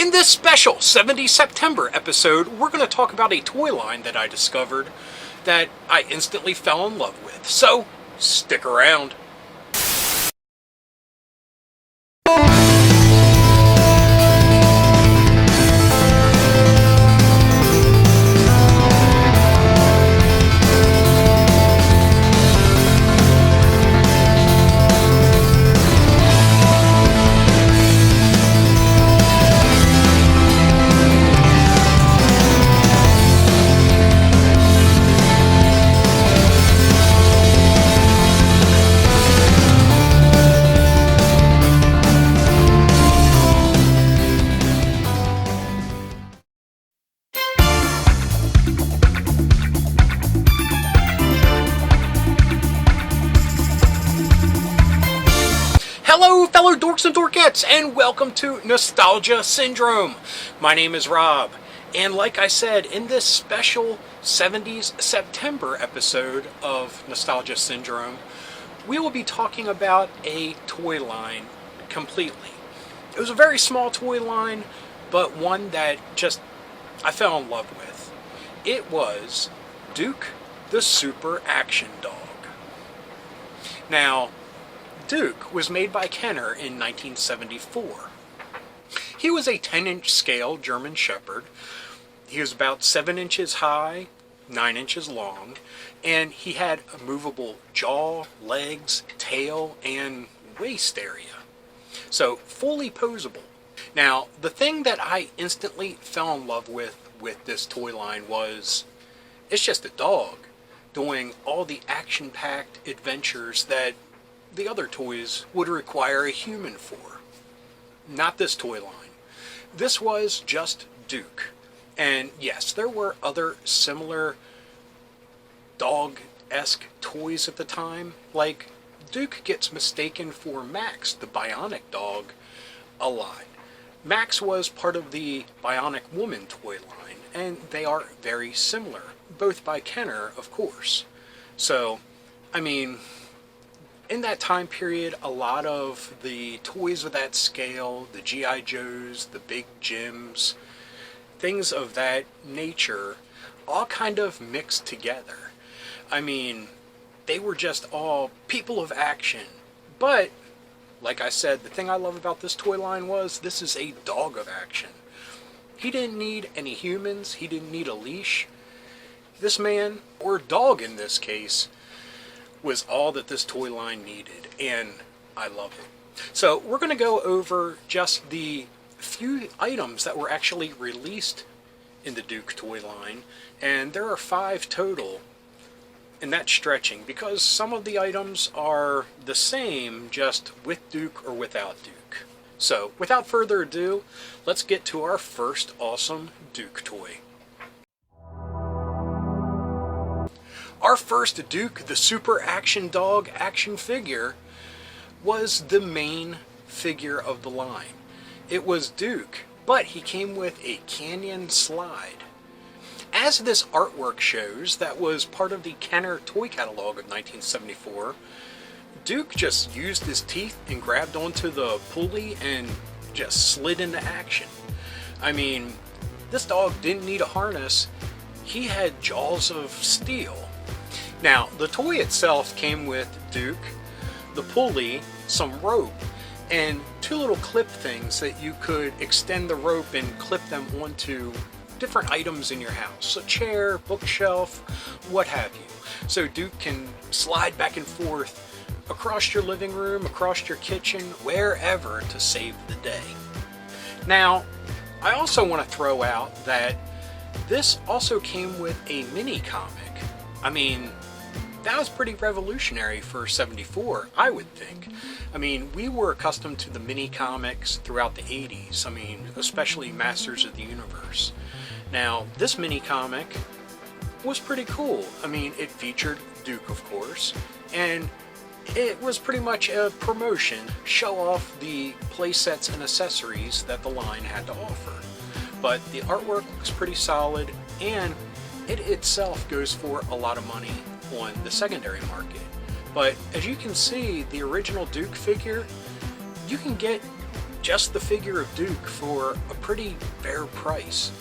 In this special 70 September episode, we're going to talk about a toy line that I discovered that I instantly fell in love with. So, stick around. Hello, fellow dorks and dorkettes, and welcome to Nostalgia Syndrome. My name is Rob, and like I said, in this special 70s September episode of Nostalgia Syndrome, we will be talking about a toy line completely. It was a very small toy line, but one that just I fell in love with. It was Duke the Super Action Dog. Now, Duke was made by Kenner in 1974. He was a 10-inch scale German Shepherd. He was about 7 inches high, 9 inches long, and he had a movable jaw, legs, tail, and waist area. So, fully posable. Now, the thing that I instantly fell in love with this toy line was, it's just a dog doing all the action-packed adventures that the other toys would require a human for. Not this toy line. This was just Duke. And yes, there were other similar dog-esque toys at the time. Like, Duke gets mistaken for Max, the Bionic dog, a lot. Max was part of the Bionic Woman toy line, and they are very similar. Both by Kenner, of course. So, I mean, in that time period, a lot of the toys of that scale, the G.I. Joes, the Big Jims, things of that nature, all kind of mixed together. I mean, they were just all people of action. But, like I said, the thing I love about this toy line was, this is a dog of action. He didn't need any humans, he didn't need a leash. This man, or dog in this case, was all that this toy line needed, and I love it. So we're going to go over just the few items that were actually released in the Duke toy line, and there are 5 total, and that's stretching because some of the items are the same, just with Duke or without Duke. So without further ado, let's get to our first awesome Duke toy. Our first Duke the Super Action Dog action figure was the main figure of the line. It was Duke, but he came with a canyon slide. As this artwork shows, that was part of the Kenner toy catalog of 1974. Duke just used his teeth and grabbed onto the pulley and just slid into action. I mean, this dog didn't need a harness. He had jaws of steel. Now, the toy itself came with Duke, the pulley, some rope, and 2 little clip things that you could extend the rope and clip them onto different items in your house. A chair, bookshelf, what have you. So Duke can slide back and forth across your living room, across your kitchen, wherever to save the day. Now, I also want to throw out that this also came with a mini comic. I mean, that was pretty revolutionary for 74, I would think. I mean, we were accustomed to the mini comics throughout the 80s. I mean, especially Masters of the Universe. Now, this mini comic was pretty cool. I mean, it featured Duke, of course, and it was pretty much a promotion, show off the playsets and accessories that the line had to offer. But the artwork looks pretty solid, and it itself goes for a lot of money on the secondary market. But as you can see, the original Duke figure, you can get just the figure of Duke for a pretty fair price.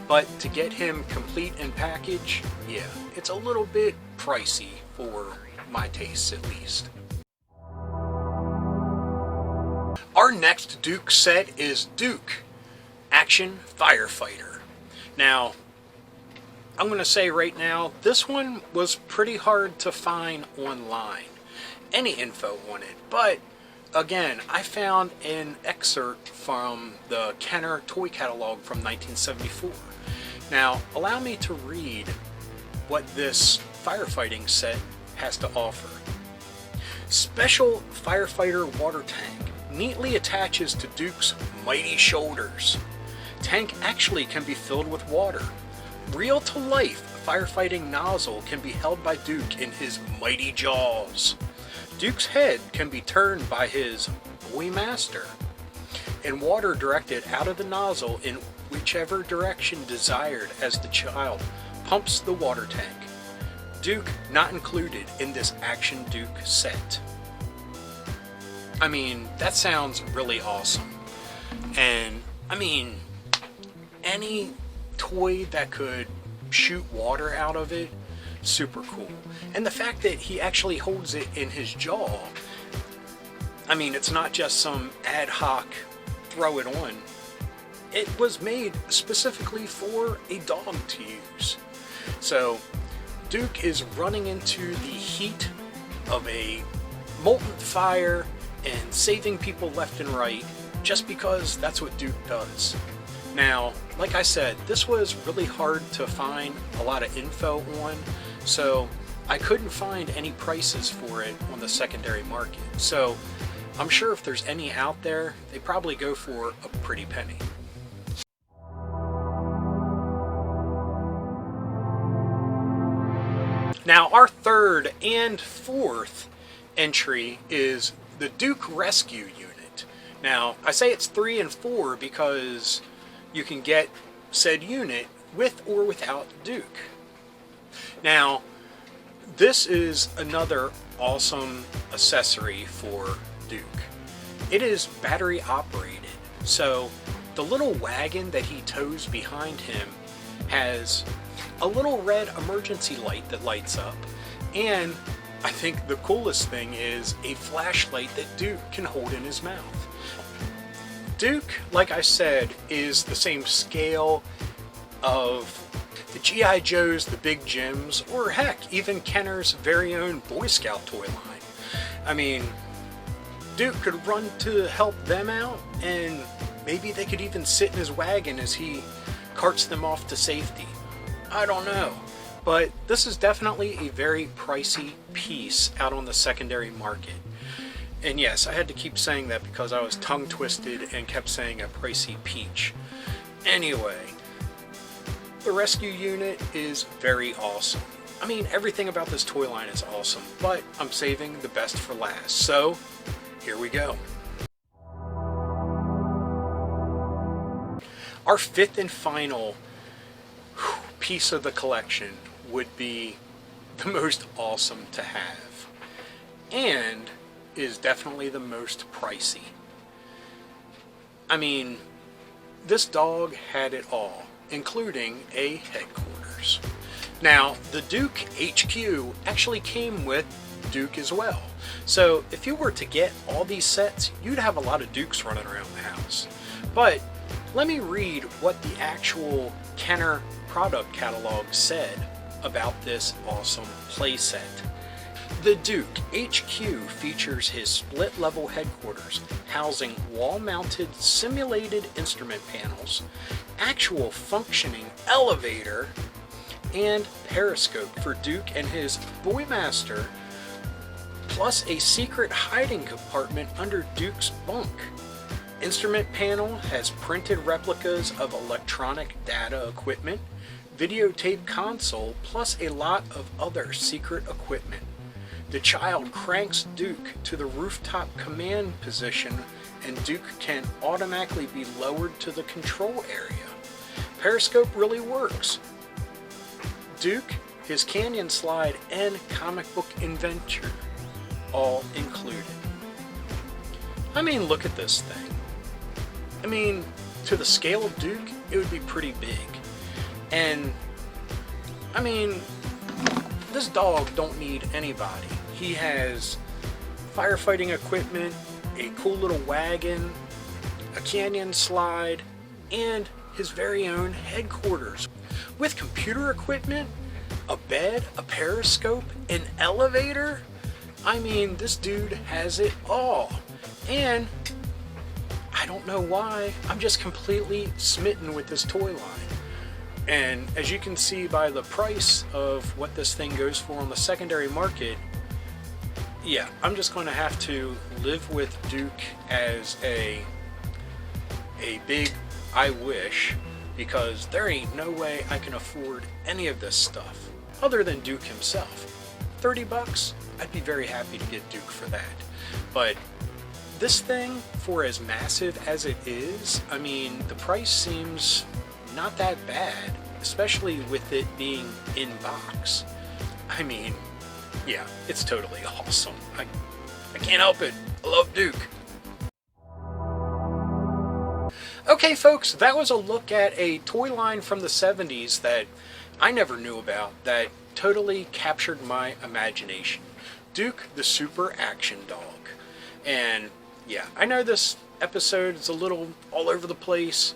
But to get him complete and package, yeah, it's a little bit pricey for my tastes at least. Our next Duke set is Duke Action Firefighter. Now, I'm going to say right now, this one was pretty hard to find online, any info on it, but again, I found an excerpt from the Kenner toy catalog from 1974. Now, allow me to read what this firefighting set has to offer. Special firefighter water tank neatly attaches to Duke's mighty shoulders. Tank actually can be filled with water. Real to life firefighting nozzle can be held by Duke in his mighty jaws. Duke's head can be turned by his boy master, and water directed out of the nozzle in whichever direction desired as the child pumps the water tank. Duke not included in this Action Duke set. I mean, that sounds really awesome. And, I mean, any toy that could shoot water out of it, super cool. And the fact that he actually holds it in his jaw, I mean, it's not just some ad hoc throw it on. It was made specifically for a dog to use. So Duke is running into the heat of a molten fire and saving people left and right just because that's what Duke does. Now, like I said, this was really hard to find a lot of info on, so I couldn't find any prices for it on the secondary market. So I'm sure if there's any out there, they probably go for a pretty penny. Now, our third and fourth entry is the Duke Rescue Unit. Now, I say it's 3 and 4 because you can get said unit with or without Duke. Now, this is another awesome accessory for Duke. It is battery operated, so the little wagon that he tows behind him has a little red emergency light that lights up, and I think the coolest thing is a flashlight that Duke can hold in his mouth. Duke, like I said, is the same scale of the G.I. Joes, the Big Jims, or heck, even Kenner's very own Boy Scout toy line. I mean, Duke could run to help them out, and maybe they could even sit in his wagon as he carts them off to safety. I don't know, but this is definitely a very pricey piece out on the secondary market. And yes, I had to keep saying that because I was tongue twisted and kept saying a pricey peach. Anyway, the rescue unit is very awesome. I mean, everything about this toy line is awesome, but I'm saving the best for last. So, here we go. Our fifth and final piece of the collection would be the most awesome to have, and is definitely the most pricey. I mean, this dog had it all, including a headquarters. Now, the Duke HQ actually came with Duke as well. So if you were to get all these sets, you'd have a lot of Dukes running around the house. But let me read what the actual Kenner product catalog said about this awesome playset. The Duke HQ features his split-level headquarters, housing wall-mounted simulated instrument panels, actual functioning elevator, and periscope for Duke and his Boy Master, plus a secret hiding compartment under Duke's bunk. Instrument panel has printed replicas of electronic data equipment, videotape console, plus a lot of other secret equipment. The child cranks Duke to the rooftop command position, and Duke can automatically be lowered to the control area. Periscope really works. Duke, his canyon slide, and comic book adventure, all included. I mean, look at this thing. I mean, to the scale of Duke, it would be pretty big. And, I mean, this dog don't need anybody. He has firefighting equipment, a cool little wagon, a canyon slide, and his very own headquarters. With computer equipment, a bed, a periscope, an elevator. I mean, this dude has it all. And I don't know why, I'm just completely smitten with this toy line. And as you can see by the price of what this thing goes for on the secondary market, yeah, I'm just going to have to live with Duke as a big I wish, because there ain't no way I can afford any of this stuff other than Duke himself. 30 bucks, I'd be very happy to get Duke for that. But this thing, for as massive as it is, I mean, the price seems not that bad, especially with it being in box. I mean, yeah, it's totally awesome. I can't help it. I love Duke. Okay, folks, that was a look at a toy line from the 70s that I never knew about that totally captured my imagination. Duke the Super Action Dog. And yeah, I know this episode is a little all over the place,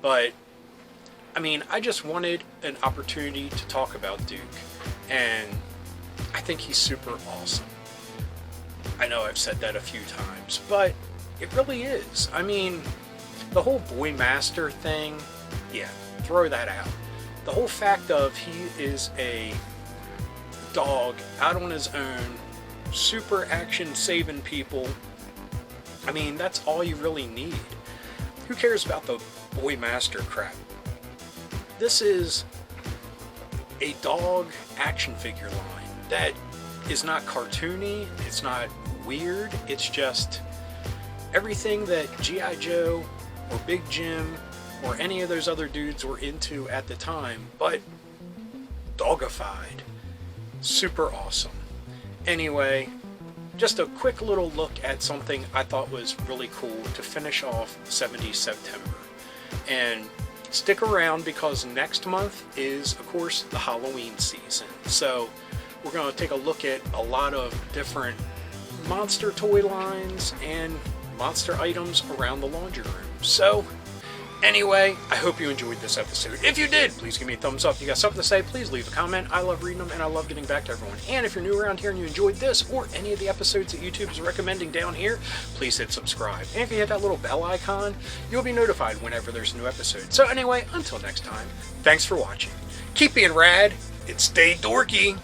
but I mean, I just wanted an opportunity to talk about Duke, and I think he's super awesome. I know I've said that a few times, but it really is. I mean, the whole boy master thing, yeah, throw that out. The whole fact of he is a dog out on his own, super action saving people, I mean, that's all you really need. Who cares about the boy master crap? This is a dog action figure line that is not cartoony, it's not weird, it's just everything that G.I. Joe or Big Jim or any of those other dudes were into at the time, but dogified. Super awesome. Anyway, just a quick little look at something I thought was really cool to finish off 70s September. And stick around, because next month is, of course, the Halloween season. So we're going to take a look at a lot of different monster toy lines and monster items around the laundry room. So anyway, I hope you enjoyed this episode. If you did, please give me a thumbs up. If you got something to say, please leave a comment. I love reading them, and I love getting back to everyone. And if you're new around here and you enjoyed this or any of the episodes that YouTube is recommending down here, please hit subscribe. And if you hit that little bell icon, you'll be notified whenever there's a new episode. So anyway, until next time, thanks for watching. Keep being rad and stay dorky.